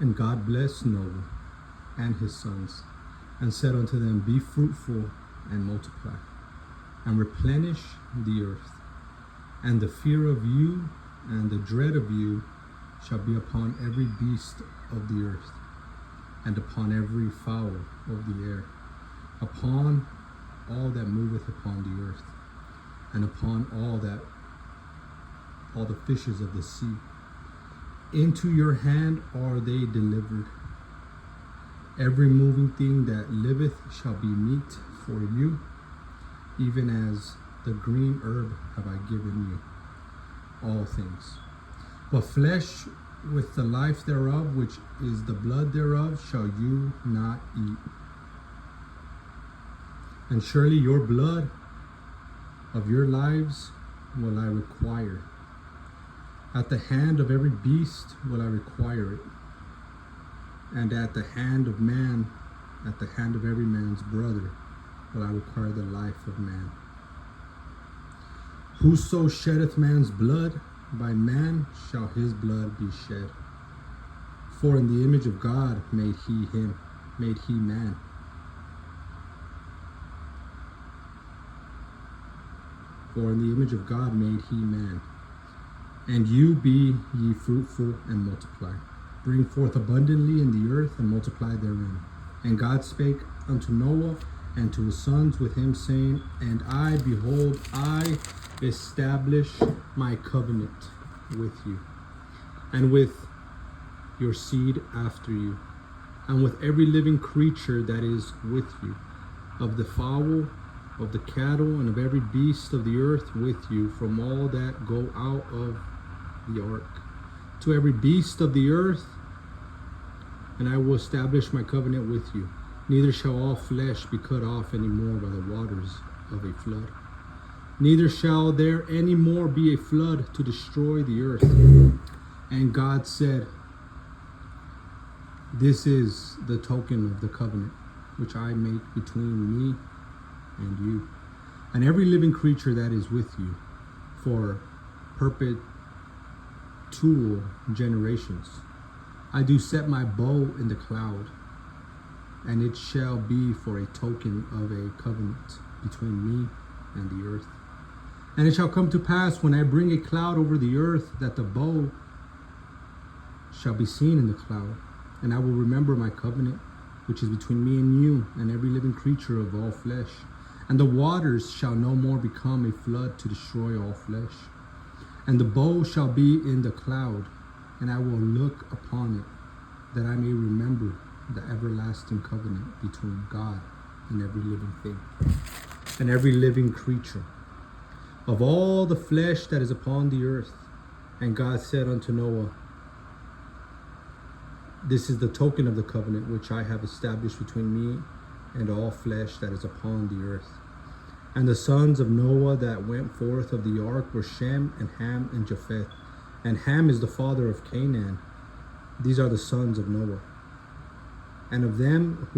And God blessed Noah and his sons, and said unto them, Be fruitful and multiply, and replenish the earth. And the fear of you and the dread of you shall be upon every beast of the earth, and upon every fowl of the air, upon all that moveth upon the earth, and upon all the fishes of the sea. Into your hand are they delivered. Every moving thing that liveth shall be meat for you, even as the green herb have I given you all things. But flesh with the life thereof, which is the blood thereof, shall you not eat. And surely your blood of your lives will I require. At the hand of every beast will I require it. And at the hand of man, at the hand of every man's brother, will I require the life of man. Whoso sheddeth man's blood, by man shall his blood be shed. For in the image of God made he man. For in the image of God made he man. And you be ye fruitful and multiply. Bring forth abundantly in the earth and multiply therein. And God spake unto Noah and to his sons with him, saying, And I, behold, I establish my covenant with you, and with your seed after you, and with every living creature that is with you, of the fowl, of the cattle, and of every beast of the earth with you, from all that go out of the ark, to every beast of the earth. And I will establish my covenant with you. Neither shall all flesh be cut off any more by the waters of a flood. Neither shall there any more be a flood to destroy the earth. And God said, This is the token of the covenant which I make between me and you, and every living creature that is with you, for perpetual generations. I do set my bow in the cloud, and it shall be for a token of a covenant between me and the earth. And it shall come to pass, when I bring a cloud over the earth, that the bow shall be seen in the cloud. And I will remember my covenant, which is between me and you, and every living creature of all flesh. And the waters shall no more become a flood to destroy all flesh. And the bow shall be in the cloud, and I will look upon it, that I may remember the everlasting covenant between God and every living thing, and every living creature, of all the flesh that is upon the earth. And God said unto Noah, This is the token of the covenant which I have established between me and all flesh that is upon the earth. And the sons of Noah that went forth of the ark were Shem and Ham and Japheth. And Ham is the father of Canaan. These are the sons of Noah. And of them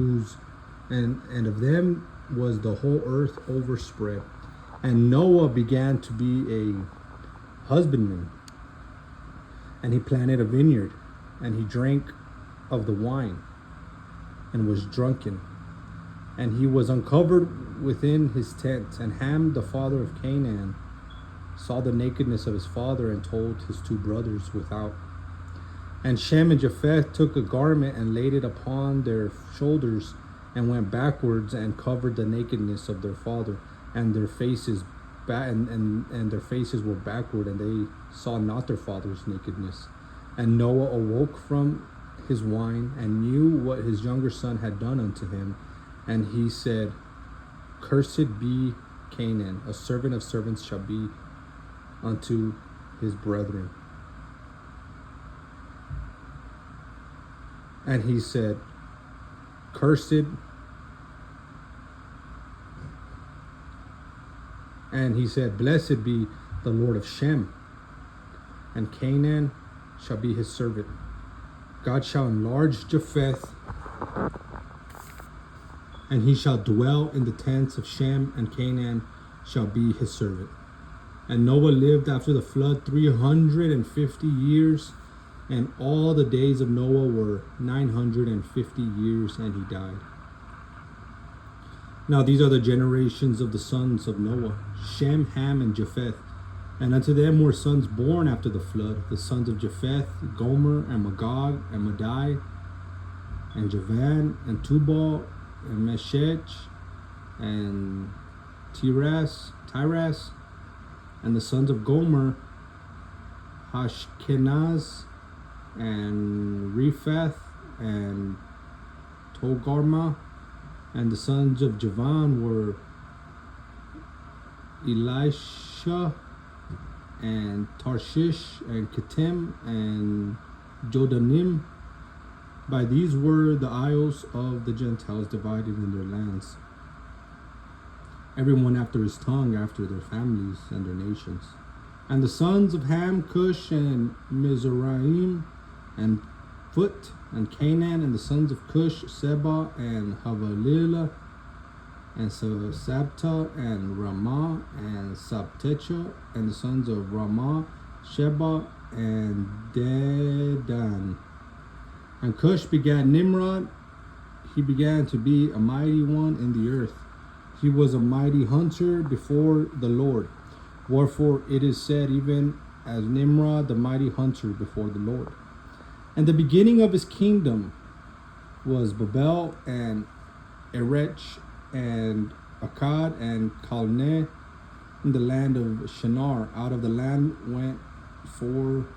of them was the whole earth overspread. And Noah began to be a husbandman, and he planted a vineyard, and he drank of the wine, and was drunken. And he was uncovered within his tent. And Ham, the father of Canaan, saw the nakedness of his father, and told his two brothers without. And Shem and Japheth took a garment and laid it upon their shoulders, and went backwards and covered the nakedness of their father, and their faces and their faces were backward, and they saw not their father's nakedness. And Noah awoke from his wine, and knew what his younger son had done unto him. And he said, Cursed be Canaan, a servant of servants shall be unto his brethren. And he said, Blessed be the Lord of Shem, and Canaan shall be his servant. God shall enlarge Japheth, and he shall dwell in the tents of Shem, and Canaan shall be his servant. And Noah lived after the flood 350 years, And all the days of Noah were 950 years, and he died. Now these are the generations of the sons of Noah, Shem, Ham, and Japheth. And unto them were sons born after the flood, the sons of Japheth, Gomer, and Magog, and Madai, and Javan, and Tubal, and Meshech, and Tiras, and the sons of Gomer, Hashkenaz, and Rephath, and Togarmah. And the sons of Javan were Elisha, and Tarshish, and Kittim, and Jodanim. By these were the isles of the Gentiles divided in their lands, everyone after his tongue, after their families and their nations. And the sons of Ham, Cush, and Mizraim, and Phut, and Canaan. And the sons of Cush, Seba, and Havilah, and Sabta, and Ramah, and Sabtecha. And the sons of Ramah, Sheba, and Dedan. And Cush begat Nimrod. He began to be a mighty one in the earth. He was a mighty hunter before the Lord. Wherefore it is said, even as Nimrod, the mighty hunter before the Lord. And the beginning of his kingdom was Babel, and Erech, and Akkad, and Calneh, in the land of Shinar. Out of the land went forth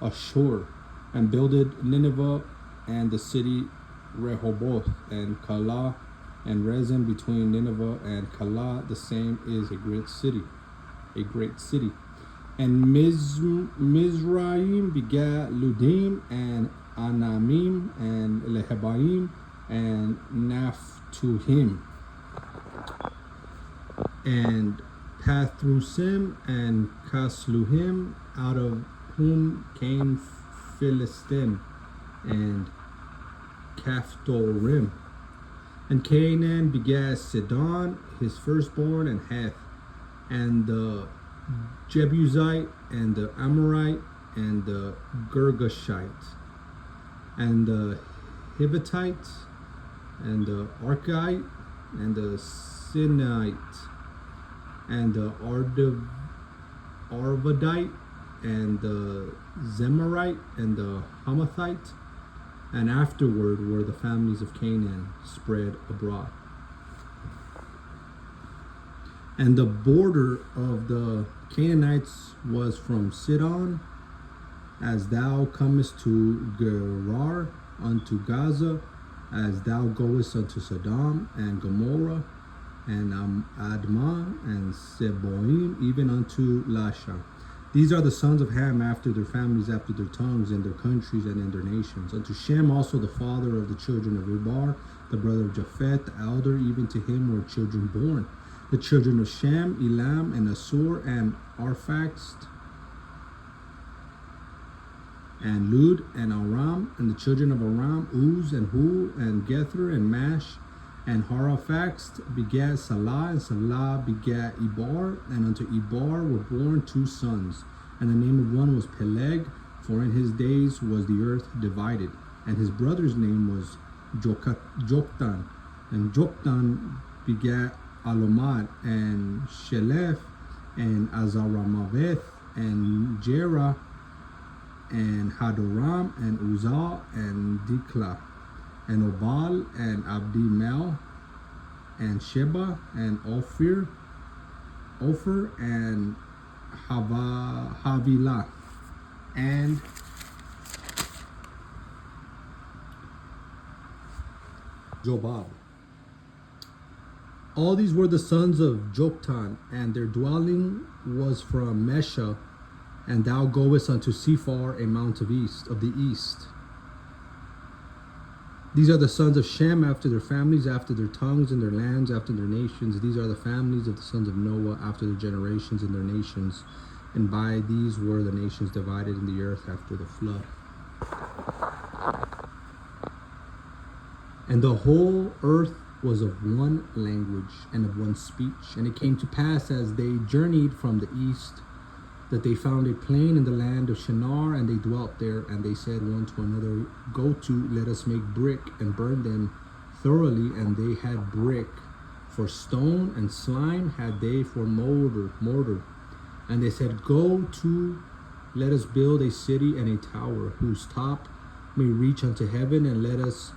Ashur, and builded Nineveh, and the city Rehoboth, and Calah, and Rezin between Nineveh and Calah. The same is a great city. And Mizraim begat Ludim, and Anamim, and Lehabaim, and Naphtuhim, and Pathrusim, and Casluhim, out of whom came Philistin, and Caphtorim. And Canaan begat Sidon, his firstborn, and Heth, and the Jebusite, and the Amorite, and the Girgashite, and the Hivitite, and the Archite, and the Sinite, and the Arvadite, and the Zemarite, and the Hamathite. And afterward were the families of Canaan spread abroad. And the border of the Canaanites was from Sidon, as thou comest to Gerar, unto Gaza, as thou goest unto Sodom and Gomorrah, and Admah, and Seboim, even unto Lasha. These are the sons of Ham after their families, after their tongues, in their countries, and in their nations. Unto Shem also, the father of the children of Eber, the brother of Japheth, the elder, even to him were children born. The children of Shem, Elam, and Assur, and Arphaxad, and Lud, and Aram. And the children of Aram, Uz, and Hul, and Gether, and Mash. And Haraphaxad begat Salah, and Salah begat Ebar. And unto Ebar were born two sons. And the name of one was Peleg, for in his days was the earth divided. And his brother's name was Joktan. And Joktan begat Alomad, and Shelef, and Azaramaveth, and Jerah, and Hadoram, and Uzal, and Dikla, and Obal, and Abdimel, and Sheba, and Ophir, and Havilah, and Jobab. All these were the sons of Joktan, and their dwelling was from Mesha, and thou goest unto Sephar, a mount of the east. These are the sons of Shem after their families, after their tongues, and their lands, after their nations. These are the families of the sons of Noah after their generations and their nations. And by these were the nations divided in the earth after the flood. And the whole earth was of one language and of one speech. And it came to pass, as they journeyed from the east that they found a plain in the land of Shinar, and they dwelt there. And they said one to another, Go to, let us make brick and burn them thoroughly. And they had brick for stone, and slime had they for mortar. And they said, Go to, let us build a city and a tower, whose top may reach unto heaven, and let us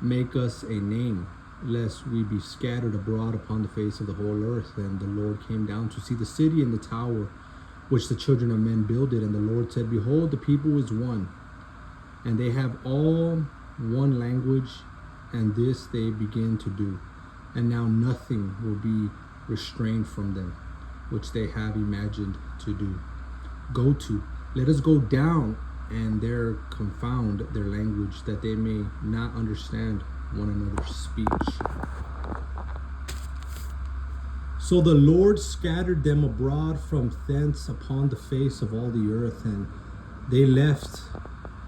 make us a name, lest we be scattered abroad upon the face of the whole earth. And the Lord came down to see the city and the tower which the children of men builded. And the Lord said, Behold, the people is one, and they have all one language, and this they begin to do. And now nothing will be restrained from them, which they have imagined to do. Go to, let us go down, and there confound their language, that they may not understand one another's speech. So the Lord scattered them abroad from thence upon the face of all the earth, and they left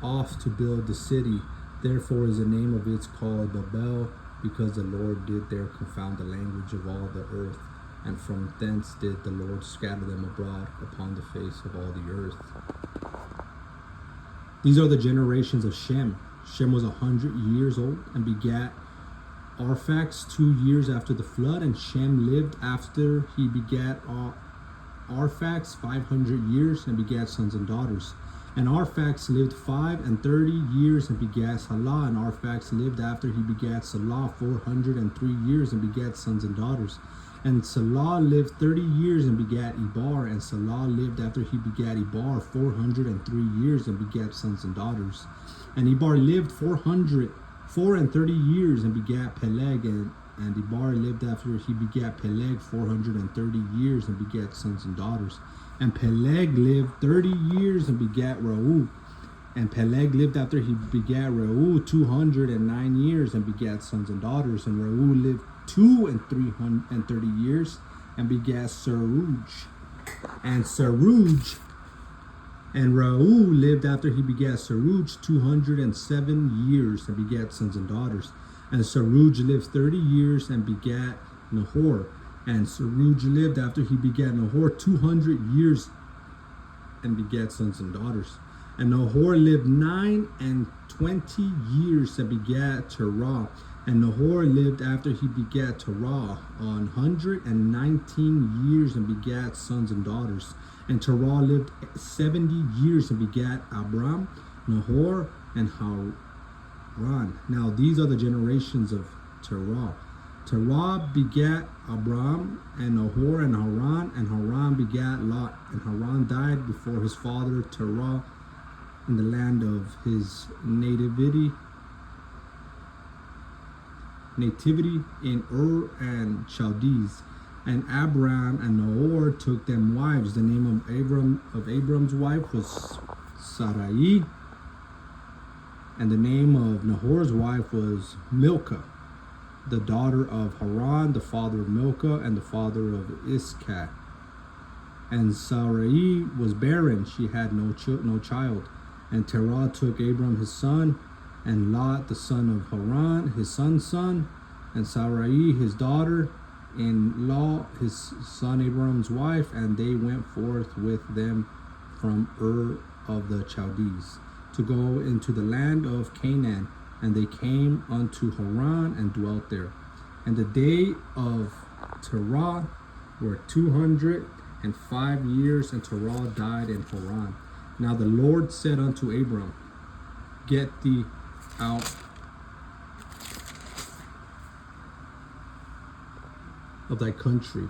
off to build the city. Therefore is the name of it called Babel, because the Lord did there confound the language of all the earth. And from thence did the Lord scatter them abroad upon the face of all the earth. These are the generations of Shem. Shem was 100 years old and begat Arphax 2 years after the flood. And Shem lived after he begat Arphax 500 years and begat sons and daughters. And Arphax lived 35 years and begat Salah. And Arphax lived after he begat Salah 403 years and begat sons and daughters. And Salah lived 30 years and begat Ebar. And Salah lived after he begat Ebar 403 years and begat sons and daughters. And Ebar lived 430 years and begat Peleg. And Ebar lived after he begat Peleg 430 years and begat sons and daughters. And Peleg lived 30 years and begat Reu. And Peleg lived after he begat Reu 209 years and begat sons and daughters. And Reu lived 330 years and begat Seruj. And Reu lived after he begat Seruj 207 years and begat sons and daughters. And Seruj lived 30 years and begat Nahor. And Seruj lived after he begat Nahor 200 years and begat sons and daughters. And Nahor lived 29 years and begat Terah. And Nahor lived after he begat Terah 119 years and begat sons and daughters. And Terah lived 70 years and begat Abram, Nahor, and Haran. Now these are the generations of Terah. Terah begat Abram and Nahor and Haran begat Lot. And Haran died before his father Terah in the land of his nativity in Ur and Chaldees. And Abram and Nahor took them wives. The name of Abram's wife was Sarai, and the name of Nahor's wife was Milcah, the daughter of Haran, the father of Milcah, and the father of Iscah. And Sarai was barren; she had no child. And Terah took Abram his son, and Lot the son of Haran his son's son, and Sarai his daughter, and Lot his son Abram's wife, and they went forth with them from Ur of the Chaldees to go into the land of Canaan. And they came unto Haran and dwelt there. And the day of Terah were 205 years, and Terah died in Haran. Now the Lord said unto Abram, Get thee out of thy country,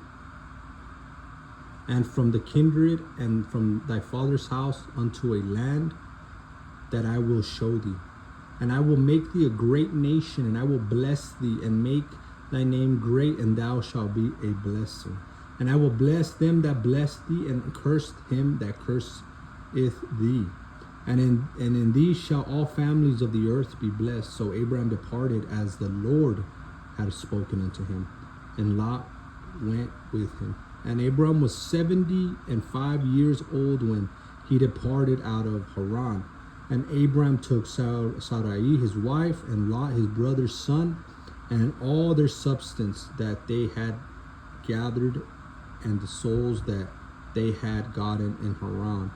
and from the kindred, and from thy father's house, unto a land that I will show thee. And I will make thee a great nation, and I will bless thee, and make thy name great, and thou shalt be a blessing. And I will bless them that bless thee, and curse him that curseth thee. And in thee shall all families of the earth be blessed. So Abraham departed as the Lord had spoken unto him, and Lot went with him. And Abram was 75 years old when he departed out of Haran. And Abram took Sarai his wife, and Lot his brother's son, and all their substance that they had gathered and the souls that they had gotten in Haran.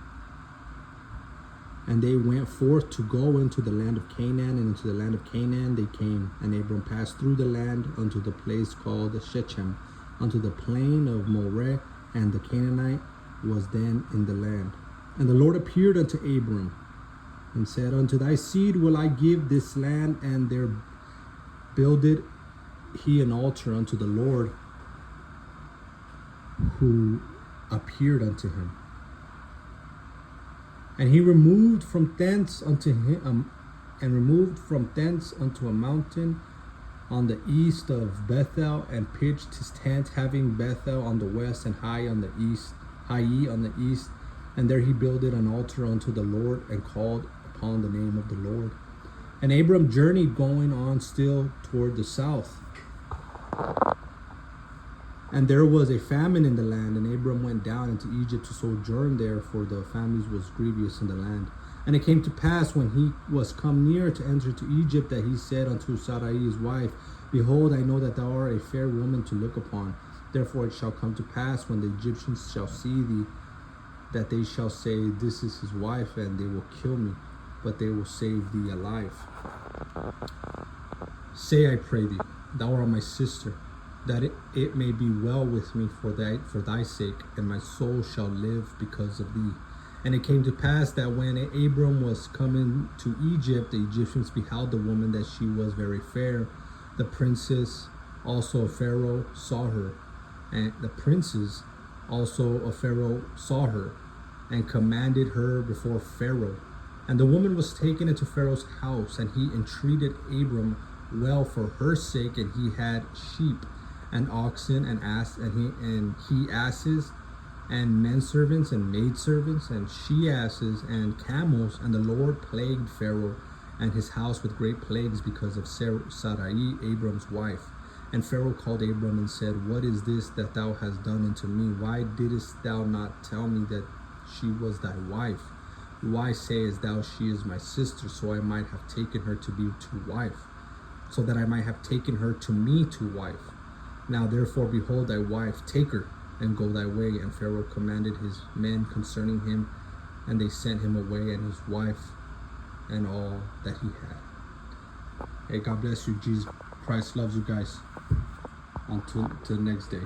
And they went forth to go into the land of Canaan, and into the land of Canaan they came. And Abram passed through the land unto the place called Shechem, unto the plain of Moreh, and the Canaanite was then in the land. And the Lord appeared unto Abram, and said, Unto thy seed will I give this land. And there builded he an altar unto the Lord, who appeared unto him. And he removed from thence unto him, unto a mountain on the east of Bethel, and pitched his tent, having Bethel on the west and Hai on the east. And there he builded an altar unto the Lord, and called upon the name of the Lord. And Abram journeyed, going on still toward the south. And there was a famine in the land, and Abram went down into Egypt to sojourn there, for the famine was grievous in the land. And it came to pass, when he was come near to enter to Egypt, that he said unto Sarai his wife, Behold, I know that thou art a fair woman to look upon. Therefore it shall come to pass, when the Egyptians shall see thee, that they shall say, This is his wife, and they will kill me, but they will save thee alive. Say, I pray thee, thou art my sister, that it may be well with me for thy sake, and my soul shall live because of thee. And it came to pass that when Abram was coming to Egypt, the Egyptians beheld the woman, that she was very fair. The princess also of Pharaoh saw her, and the princes also of Pharaoh saw her, and commanded her before Pharaoh. And the woman was taken into Pharaoh's house, and he entreated Abram well for her sake, and he had sheep and oxen and he asses and men servants and maid servants and she asses and camels. And the Lord plagued Pharaoh and his house with great plagues because of Sarai, Abram's wife. And Pharaoh called Abram and said, What is this that thou hast done unto me? Why didst thou not tell me that she was thy wife? Why sayest thou, She is my sister, so I might have taken her to be to wife, so that I might have taken her to me to wife? Now therefore, behold thy wife, take her, and go thy way. And Pharaoh commanded his men concerning him, and they sent him away, and his wife, and all that he had. Hey, God bless you. Jesus Christ loves you guys. Until the next day.